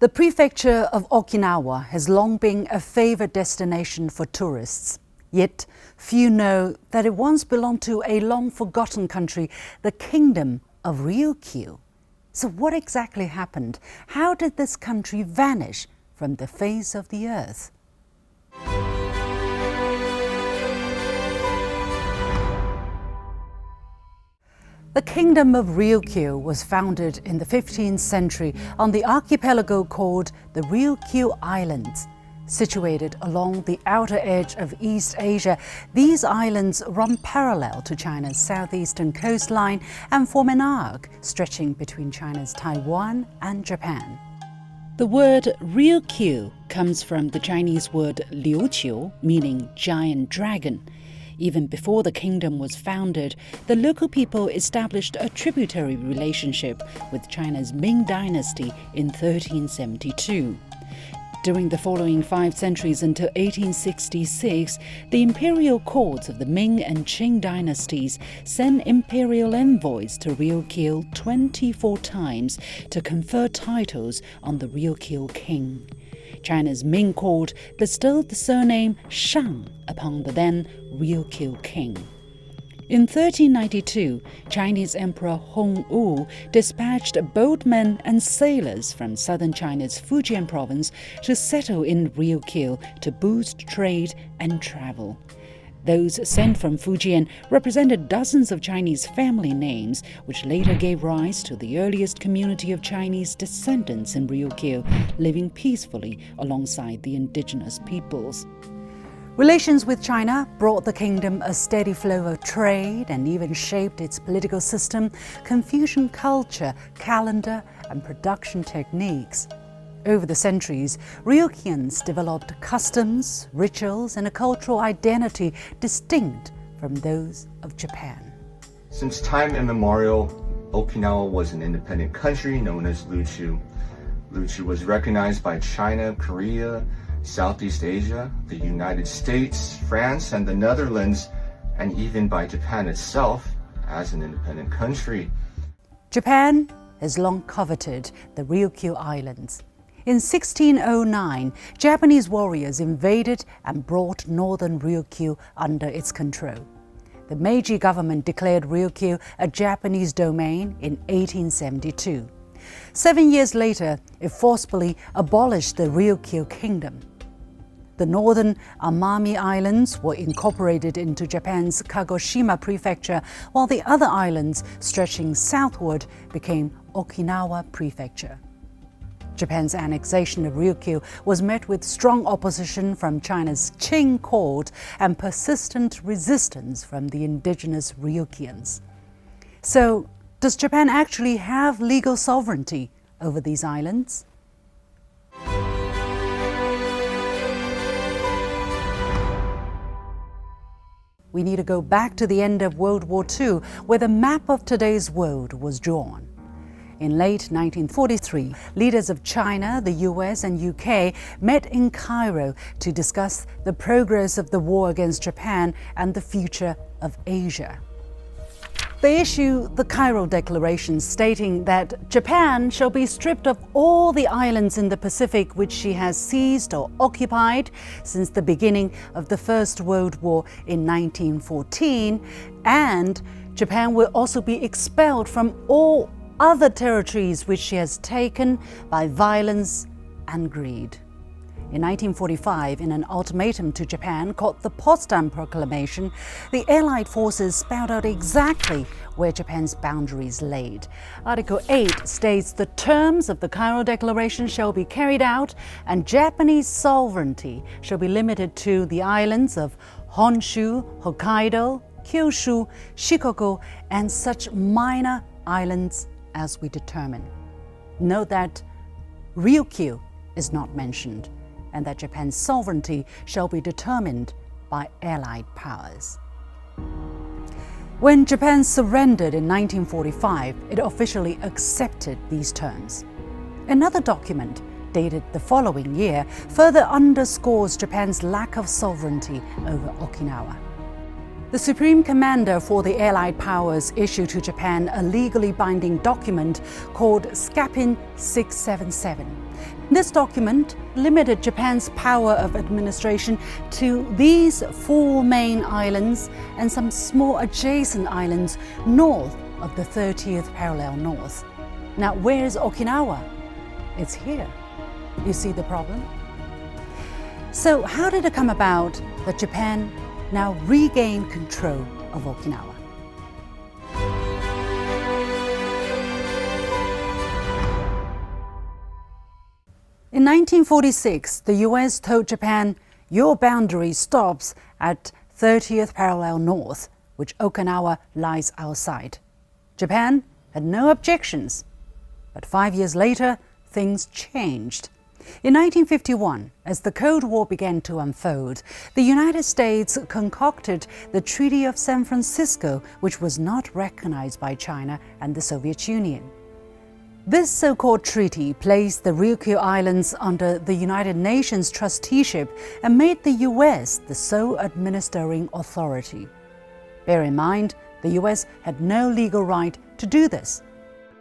The prefecture of Okinawa has long been a favored destination for tourists. Yet, few know that it once belonged to a long-forgotten country, the Kingdom of Ryukyu. So what exactly happened? How did this country vanish from the face of the earth? The Kingdom of Ryukyu was founded in the 15th century on the archipelago called the Ryukyu Islands. Situated along the outer edge of East Asia, these islands run parallel to China's southeastern coastline and form an arc stretching between China's Taiwan and Japan. The word Ryukyu comes from the Chinese word liuqiu, meaning giant dragon. Even before the kingdom was founded, the local people established a tributary relationship with China's Ming dynasty in 1372. During the following 5 centuries until 1866, the imperial courts of the Ming and Qing dynasties sent imperial envoys to Ryukyu 24 times to confer titles on the Ryukyu king. China's Ming court bestowed the surname Shang upon the then Ryukyu king. In 1392, Chinese Emperor Hongwu dispatched boatmen and sailors from southern China's Fujian province to settle in Ryukyu to boost trade and travel. Those sent from Fujian represented dozens of Chinese family names, which later gave rise to the earliest community of Chinese descendants in Ryukyu, living peacefully alongside the indigenous peoples. Relations with China brought the kingdom a steady flow of trade and even shaped its political system, Confucian culture, calendar, and production techniques. Over the centuries, Ryukyans developed customs, rituals, and a cultural identity distinct from those of Japan. Since time immemorial, Okinawa was an independent country known as Ryukyu. Ryukyu was recognized by China, Korea, Southeast Asia, the United States, France, and the Netherlands, and even by Japan itself as an independent country. Japan has long coveted the Ryukyu Islands. In 1609, Japanese warriors invaded and brought northern Ryukyu under its control. The Meiji government declared Ryukyu a Japanese domain in 1872. 7 years later, it forcibly abolished the Ryukyu kingdom. The northern Amami Islands were incorporated into Japan's Kagoshima prefecture, while the other islands stretching southward became Okinawa prefecture. Japan's annexation of Ryukyu was met with strong opposition from China's Qing court and persistent resistance from the indigenous Ryukyans. So, does Japan actually have legal sovereignty over these islands? We need to go back to the end of World War II, where the map of today's world was drawn. In late 1943, leaders of China, the US, and UK met in Cairo to discuss the progress of the war against Japan and the future of Asia. They issued the Cairo Declaration stating that Japan shall be stripped of all the islands in the Pacific which she has seized or occupied since the beginning of the First World War in 1914, and Japan will also be expelled from all other territories which she has taken by violence and greed. In 1945, in an ultimatum to Japan called the Potsdam Proclamation, the Allied forces spelled out exactly where Japan's boundaries laid. Article 8 states the terms of the Cairo Declaration shall be carried out and Japanese sovereignty shall be limited to the islands of Honshu, Hokkaido, Kyushu, Shikoku, and such minor islands as we determine. Note that Ryukyu is not mentioned, and that Japan's sovereignty shall be determined by Allied powers. When Japan surrendered in 1945, it officially accepted these terms. Another document, dated the following year, further underscores Japan's lack of sovereignty over Okinawa. The Supreme Commander for the Allied Powers issued to Japan a legally binding document called Scapin 677. This document limited Japan's power of administration to these 4 main islands and some small adjacent islands north of the 30th parallel north. Now, where's Okinawa? It's here. You see the problem? So how did it come about that Japan now regained control of Okinawa? In 1946, the US told Japan, your boundary stops at 30th parallel north, which Okinawa lies outside. Japan had no objections. But 5 years later, things changed. In 1951, as the Cold War began to unfold, the United States concocted the Treaty of San Francisco, which was not recognized by China and the Soviet Union. This so-called treaty placed the Ryukyu Islands under the United Nations trusteeship and made the US the sole administering authority. Bear in mind, the US had no legal right to do this.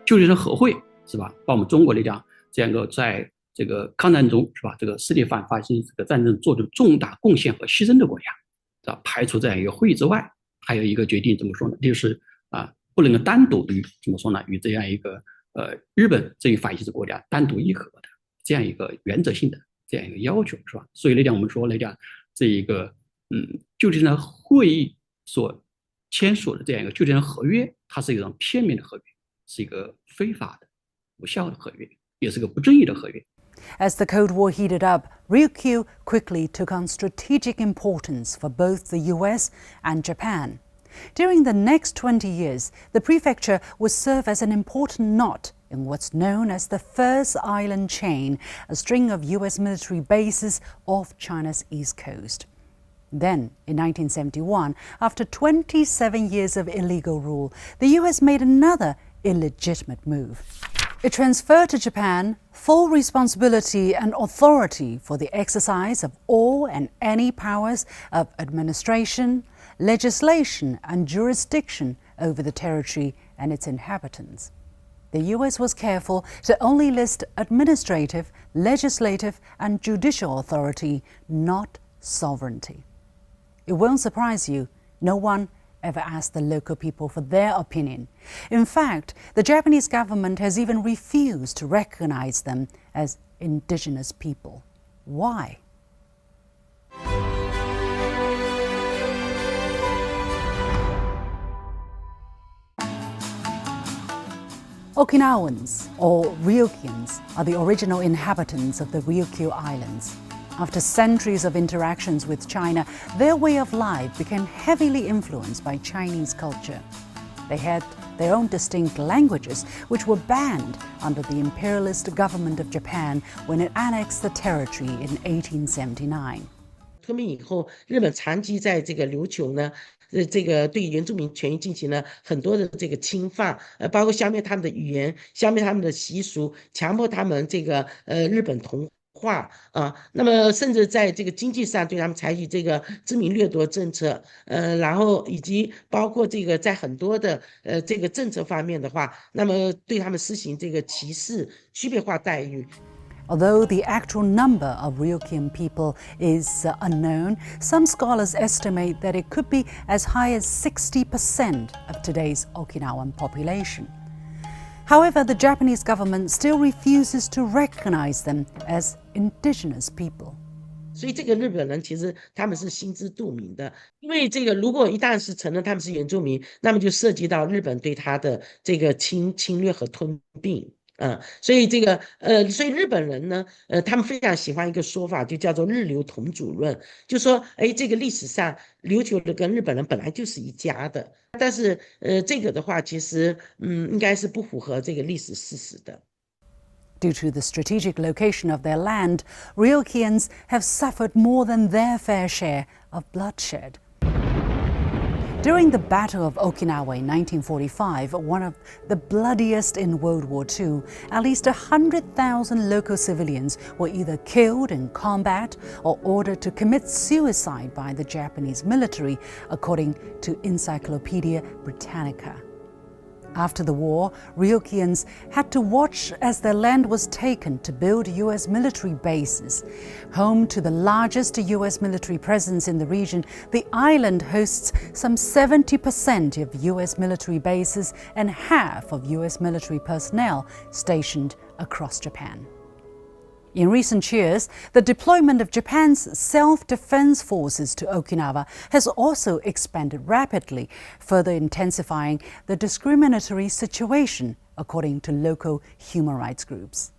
旧日的和会是吧？把我们中国来讲，这样一个在这个抗战中是吧？这个世界反法西斯这个战争做出重大贡献和牺牲的国家，是吧？排除这样一个会议之外，还有一个决定怎么说呢？就是不能够单独与怎么说呢？与这样一个日本这一法西斯国家单独议和的这样一个原则性的这样一个要求，是吧？所以来讲，我们说来讲这一个旧金山会议所签署的这样一个旧金山合约，它是一种片面的合约，是一个非法的、无效的合约，也是个不正义的合约。As the Cold War heated up, Ryukyu quickly took on strategic importance for both the US and Japan. During the next 20 years, the prefecture would serve as an important knot in what's known as the First Island Chain, a string of US military bases off China's east coast. Then, in 1971, after 27 years of illegal rule, the US made another illegitimate move. It transferred to Japan full responsibility and authority for the exercise of all and any powers of administration, legislation, and jurisdiction over the territory and its inhabitants. The US was careful to only list administrative, legislative, and judicial authority, not sovereignty. It won't surprise you, no one ever asked the local people for their opinion. In fact, the Japanese government has even refused to recognize them as indigenous people. Why? Okinawans, or Ryukyans, are the original inhabitants of the Ryukyu Islands. After centuries of interactions with China, their way of life became heavily influenced by Chinese culture. They had their own distinct languages, which were banned under the imperialist government of Japan when it annexed the territory in 1879. 脱民以后，日本长期在这个琉球呢，这个对原住民权益进行了很多的这个侵犯，包括消灭他们的语言，消灭他们的习俗，强迫他们这个日本同化啊，那么甚至在这个经济上对他们采取这个殖民掠夺政策，然后以及包括这个在很多的这个政策方面的话，那么对他们实行这个歧视、区别化待遇。Although the actual number of Ryukyuan people is unknown, some scholars estimate that it could be as high as 60% of today's Okinawan population. However, the Japanese government still refuses to recognize them as indigenous people. 所以这个日本人其实他们是心知肚明的，因为这个如果一旦是承认他们是原住民，那么就涉及到日本对他的这个侵略和吞并。所以这个所以日本人呢，他们非常喜欢一个说法，就叫做日琉同主论，就说，这个历史上琉球人跟日本人本来就是一家的，但是这个的话，其实应该是不符合这个历史事实的。Due to the strategic location of their land, Ryukyans have suffered more than their fair share of bloodshed. During the Battle of Okinawa in 1945, one of the bloodiest in World War II, at least 100,000 local civilians were either killed in combat or ordered to commit suicide by the Japanese military, according to Encyclopedia Britannica. After the war, Ryukyans had to watch as their land was taken to build U.S. military bases. Home to the largest U.S. military presence in the region, the island hosts some 70% of U.S. military bases and half of U.S. military personnel stationed across Japan. In recent years, the deployment of Japan's self-defense forces to Okinawa has also expanded rapidly, further intensifying the discriminatory situation, according to local human rights groups.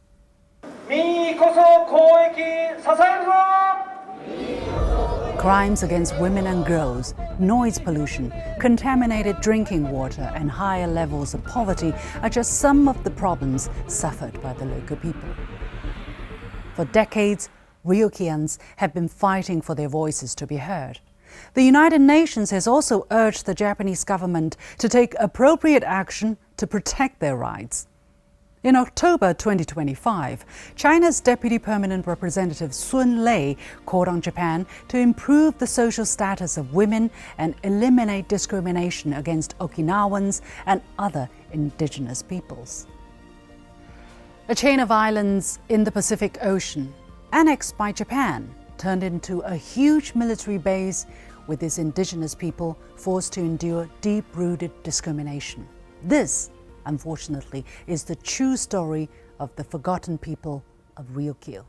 Crimes against women and girls, noise pollution, contaminated drinking water, and higher levels of poverty are just some of the problems suffered by the local people. For decades, Ryukyans have been fighting for their voices to be heard. The United Nations has also urged the Japanese government to take appropriate action to protect their rights. In October 2025, China's Deputy Permanent Representative Sun Lei called on Japan to improve the social status of women and eliminate discrimination against Okinawans and other indigenous peoples. A chain of islands in the Pacific Ocean, annexed by Japan, turned into a huge military base with its indigenous people forced to endure deep-rooted discrimination. This, unfortunately, is the true story of the forgotten people of Ryukyu.